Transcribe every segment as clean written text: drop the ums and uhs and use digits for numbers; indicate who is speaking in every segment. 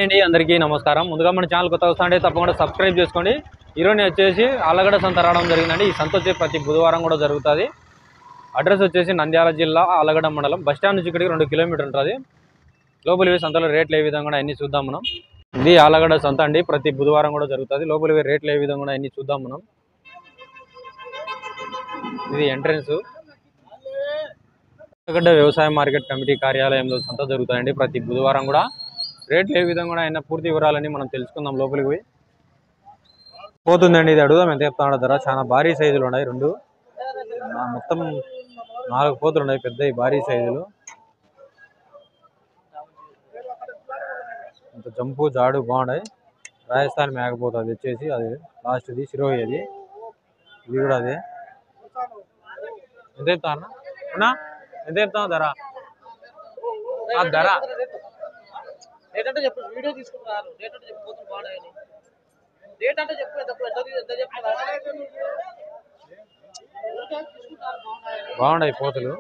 Speaker 1: అండి అందరికీ నమస్కారం. ముందుగా మన ఛానల్ కొత్త వస్తుంటే తప్పకుండా సబ్స్క్రైబ్ చేసుకోండి. ఈరోజు వచ్చేసి ఆలగడ్డ సంత రావడం జరిగిందండి. ఈ సంత వచ్చి ప్రతి బుధవారం కూడా జరుగుతుంది. అడ్రస్ వచ్చేసి నంద్యాల జిల్లా ఆలగడ్డ మండలం. బస్ స్టాండ్ నుంచి ఇక్కడికి 2 కిలోమీటర్లు ఉంటుంది. లోపలివి సంతలో రేట్లు ఏ విధంగా అన్ని చూద్దాం మనం. ఇది ఆలగడ్డ సంత అండి, ప్రతి బుధవారం కూడా జరుగుతుంది. లోపలివి రేట్లు ఏ విధంగా అన్ని చూద్దాం మనం. ఇది ఎంట్రన్స్. ఆలగడ్డ వ్యవసాయ మార్కెట్ కమిటీ కార్యాలయంలో సంత జరుగుతాయండి ప్రతి బుధవారం కూడా. రేట్లు ఏ విధంగా అయినా పూర్తి వివరాలని మనం తెలుసుకుందాం లోపలికి పోయి. పోతుందండి, ఇది అడుగుదాం ఎంత చెప్తాడో ధర. చాలా భారీ సైజులు ఉన్నాయి, రెండు మొత్తం 4 పోతులు ఉన్నాయి, పెద్ద భారీ సైజులు. ఇంత జంపు జాడు బాగున్నాయి. రాజస్థాన్ మేకపోతుంది అది వచ్చేసి, అది లాస్ట్ ఇది సిరోహి, అది ఇది కూడా అదే. ఎంత చెప్తా అన్నా, ఎంత చెప్తావు ధర? ధర బాగున్నాయి పోతులు.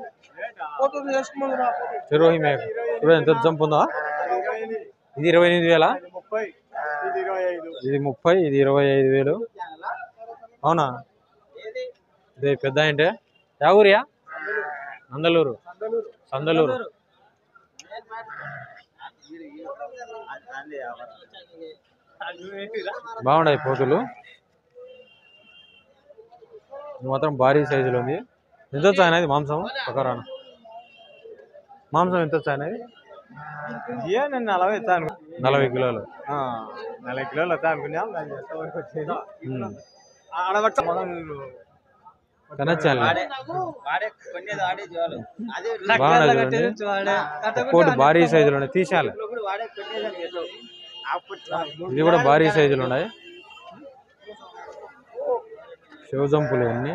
Speaker 1: సిరోహి మేక ఎంత జంపు ఉందా? ఇది 28,000, ఇది 30, ఇది 25,000. అవునా? ఇది పెద్ద అంటే యా ఊరియా? నందలూరు, సందలూరు. బాగున్నాయి పోతులు, మాత్రం భారీ సైజులో ఉంది. ఎంత వచ్చాయి అనేది మాంసం ప్రకారం? మాంసం ఎంత వచ్చాయి అనేది? 40 కిలోలు.
Speaker 2: 40 కిలోలు వస్తా అనుకున్నాం.
Speaker 1: కోటి భారీ సైజులు ఉన్నాయి, తీసేయాలి. ఇది కూడా భారీ సైజులు ఉన్నాయి, శివజంపులు అన్ని.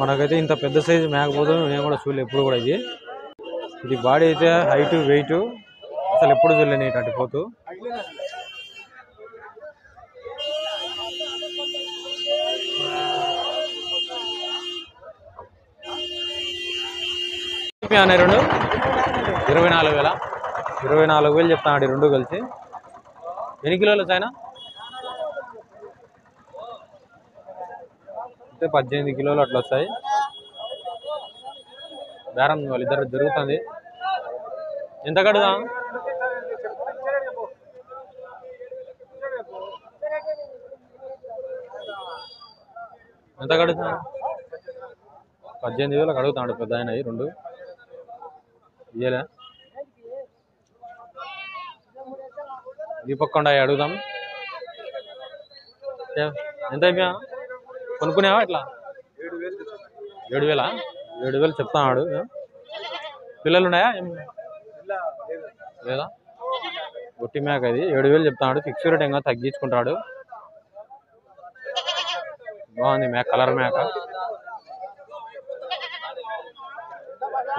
Speaker 1: మనకైతే ఇంత పెద్ద సైజు మేకపోతే నేను కూడా చూడలే ఎప్పుడు కూడా. ఇది బాడీ అయితే హైట్ వెయిట్ అసలు ఎప్పుడు చూడలేని ఇటు పోతూ. అనే రెండు 24,000, 24,000 చెప్తాను రెండు కలిసి. ఎన్ని కిలోలు వచ్చాయన? అంటే 18 కిలోలు అట్లా వస్తాయి. బేరం వాళ్ళిద్దరు జరుగుతుంది. ఎంత కడుదా? ఎంత కడుగుతా? 18,000 అడుగుతాడు పెద్ద ఆయన. రెండు ఇయ్యలే. ఈ పక్క అడుగుదాం. ఎంత అయిపోయా? కొనుక్కునేవా ఇట్లా? 7,000, 7,000 చెప్తాడు. పిల్లలు ఉన్నాయా? లేదా? ఒట్టి మేక ఇది. 7,000 చెప్తాడు. ఫిక్స్ రేట్ ఇంకా తగ్గించుకుంటాడు. బాగుంది మేక, కలర్ మేక.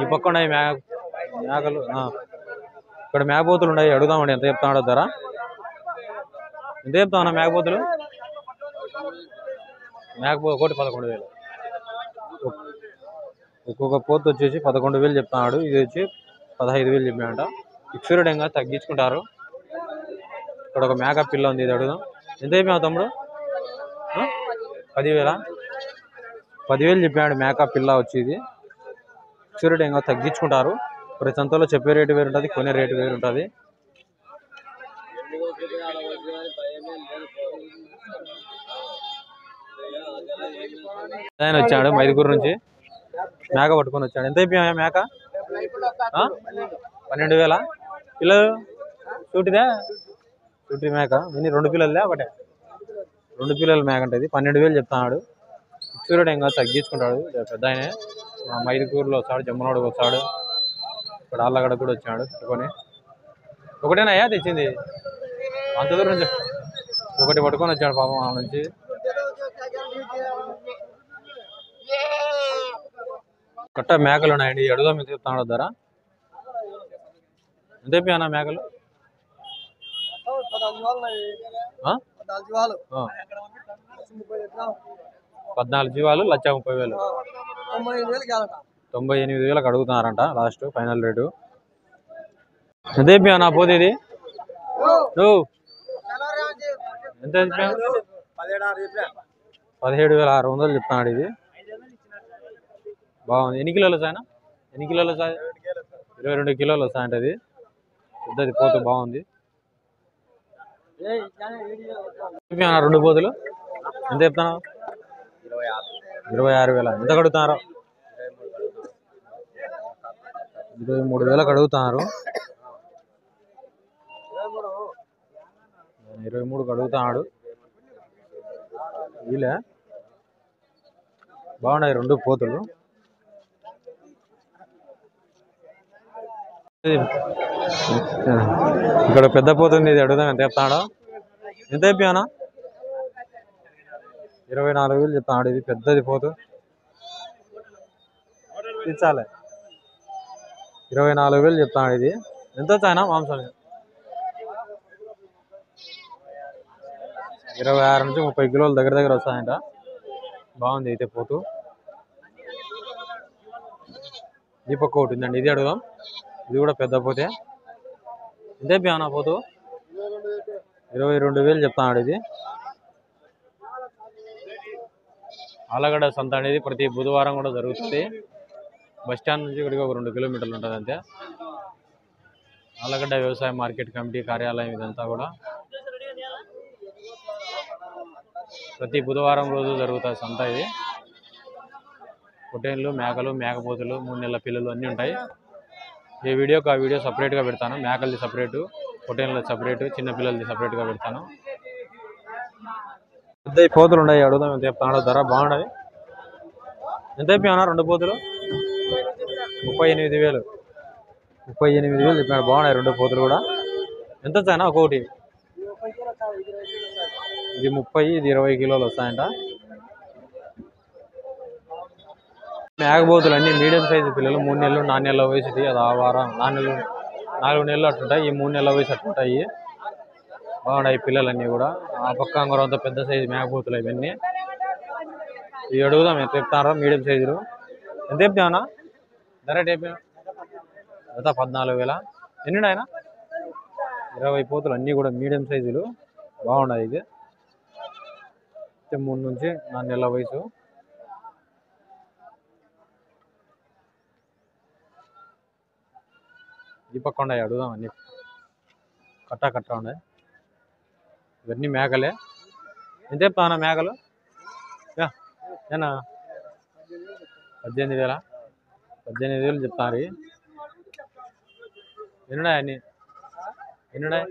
Speaker 1: ఈ పక్క ఉన్నాయి మేకలు. ఇక్కడ మేకపోతులు ఉన్నాయి, అడుగుదామండి ఎంత చెప్తాడో ధర. ఎంత చెప్తామన్నా మేకపోతులు? కోటి 11,000. ఒక్కొక్క పోతు వచ్చేసి 11,000 చెప్తున్నాడు. ఇది వచ్చి 15,000 చెప్పాడంట. ఫిక్స్ రేట్ ఇంకా తగ్గించుకుంటారు. ఇక్కడ ఒక మేక పిల్ల ఉంది, ఇది అడుగుదాం. ఎంత చెప్పావు తమ్ముడు? 10,000, 10,000 చెప్పాడు మేక పిల్ల వచ్చి. ఇది ఫిక్స్ రేట్ ఇంకా తగ్గించుకుంటారు. ప్రతి సంతలో చెప్పే రేటు వేరు ఉంటుంది, కొనే రేటు వేరు ఉంటుంది. ఆయన వచ్చాడు మైదుకూరు నుంచి, మేక పట్టుకొని వచ్చాడు. ఎంత అయిపోయా మేక? 12,000. పిల్లలు చూటిదే? చూటి మేక. ఇన్ని 2 పిల్లలే ఒకటే? 2 పిల్లల మేక అంటే ఇది 12,000 చెప్తాడు. ఫిక్స్ రేట్ ఇంకా తగ్గించుకుంటాడు పెద్ద ఆయన. మైదుకూరులో వచ్చాడు, జమ్మనోడుకు వచ్చాడు, ఇక్కడ ఆళ్ళగడ్డ కూడా వచ్చాడు పట్టుకొని. ఒకటేనాయా తెచ్చింది? అంత దూరం నుంచి ఒకటి పట్టుకొని వచ్చాడు పాపం ఆ నుంచి. కట్ట మేకలు ఉన్నాయండి, అడుగుదాం ఎంత చెప్తాడు ధర. ఎంత అయిపోయా మేకలు? 14 జీవాలు 1,30,000. 98,000 అడుగుతున్నారంట లాస్ట్ ఫైనల్ రేటు. ఎంత చెప్పావు నా పోతే ఇది నువ్వు ఎంత చెప్పావు 17,600 చెప్తున్నాడు ఇది బాగుంది ఎన్ని కిలోలు వస్తాయన ఎన్ని కిలోలు వస్తాయి 22 కిలోలు వస్తాయంట అది పెద్దది పోతు బాగుంది రెండు పోతులు ఎంత చెప్తున్నావు 26,000 ఎంత కడుగుతున్నారు 23,000 కడుగుతున్నారు 23 కడుగుతున్నాడు వీళ్ళే బాగున్నాయి రెండు పోతులు ఇక్కడ పెద్ద పోతుంది ఇది అడుగుదాం ఎంత చెప్తాడు ఎంత చెప్పానా 24,000 చెప్తాడు ఇది పెద్దది పోతు ఇచ్చాలే 24,000 చెప్తాడు ఇది ఎంత వచ్చాయనా మాంసం 26 నుంచి 30 కిలోలు దగ్గర వస్తాయంట బాగుంది అయితే పోతు ఈ పక్క ఒకటి ఉందండి ఇది అడుగుదాం ఇది కూడా పెద్ద పోతే ఎంత చెప్పానా పోతు 22,000 చెప్తాడు ఇది ఆలగడ్డ సంత అనేది ప్రతి బుధవారం కూడా జరుగుతుంది బస్ స్టాండ్ నుంచి ఇక్కడికి ఒక 2 కిలోమీటర్లు ఉంటుంది అంతే ఆలగడ్డ వ్యవసాయ మార్కెట్ కమిటీ కార్యాలయం ఇదంతా కూడా ప్రతి బుధవారం రోజు జరుగుతుంది సంత ఇది పొట్టేన్లు మేకలు మేకపోతులు 3 నెలల పిల్లలు అన్నీ ఉంటాయి ఈ వీడియోకి ఆ వీడియో సపరేట్గా పెడతాను మేకలది సపరేటు పొట్టేన్లది సపరేటు చిన్న పిల్లలది సపరేట్గా పెడతాను పెద్ద పోతులు ఉన్నాయి అడుగుదాం ఎంత చెప్తాను ధర బాగుండదు ఎంత చెప్పానా రెండు పోతులు 38,000 చెప్పాడు బాగున్నాయి రెండు పోతులు కూడా ఎంత వచ్చాయనా ఒక్కొక్కటి ఇది 30 ఇది 20 కిలోలు వస్తాయంట మేకపోతులు అన్ని మీడియం సైజు పిల్లలు 3 నెలలు 4 నెలల వయసుది అది ఆ వారం 4 నెలలు అట్లుంటాయి ఈ 3 నెలల వయసు అట్లుంటాయి బాగున్నాయి పిల్లలన్నీ కూడా ఆ పక్క అంత పెద్ద సైజు మేకపోతులు ఇవన్నీ ఇవి అడుగుదాం ఎంత చెప్తారో మీడియం సైజులు ఎంత చెప్తామన్నా ధర టైప్ ఎంత 14,000 ఎన్ని ఆయన 20 పోతులు అన్నీ కూడా మీడియం సైజులు బాగున్నాయి ఇది 3 నుంచి 4 నెలల వయసు ఈ పక్క ఉన్నాయి అడుగుదాం అన్ని కట్ట ఉన్నాయి ఇవన్నీ మేకలే ఎంత చెప్తానా మేకలు ఏనా 18,000 చెప్తాను ఎన్నున్నాయి అన్ని ఎన్నున్నాయి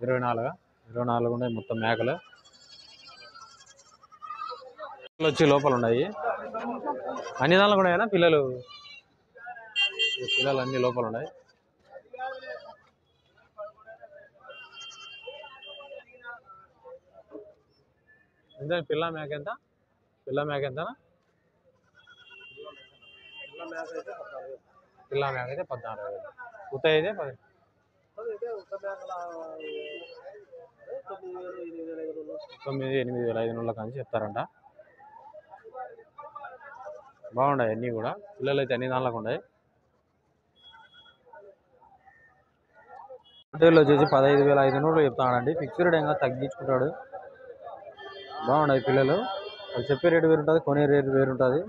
Speaker 1: 24 ఉన్నాయి మొత్తం మేకలు వచ్చి లోపల ఉన్నాయి అన్ని దానిలో కూడా అయినా పిల్లలు అన్ని లోపల ఉన్నాయి ఎంత పిల్ల మేక ఎంత పిల్ల మేక ఎంతనా పిల్ల మేక అయితే 14,000 ఉత్త అయితే 10 9,000-8,500 కానీ చెప్తారంట బాగున్నాయి అన్నీ కూడా పిల్లలు అయితే అన్ని దానిలోకి ఉన్నాయి హోటల్లో వచ్చేసి 15,500 చెప్తాడండి ఫిక్స్డ్ ఇంకా తగ్గించుకుంటాడు బాగున్నాయి పిల్లలు వాళ్ళు చెప్పే రేటు వేరుంటుంది కొనే రేటు వేరుంటుంది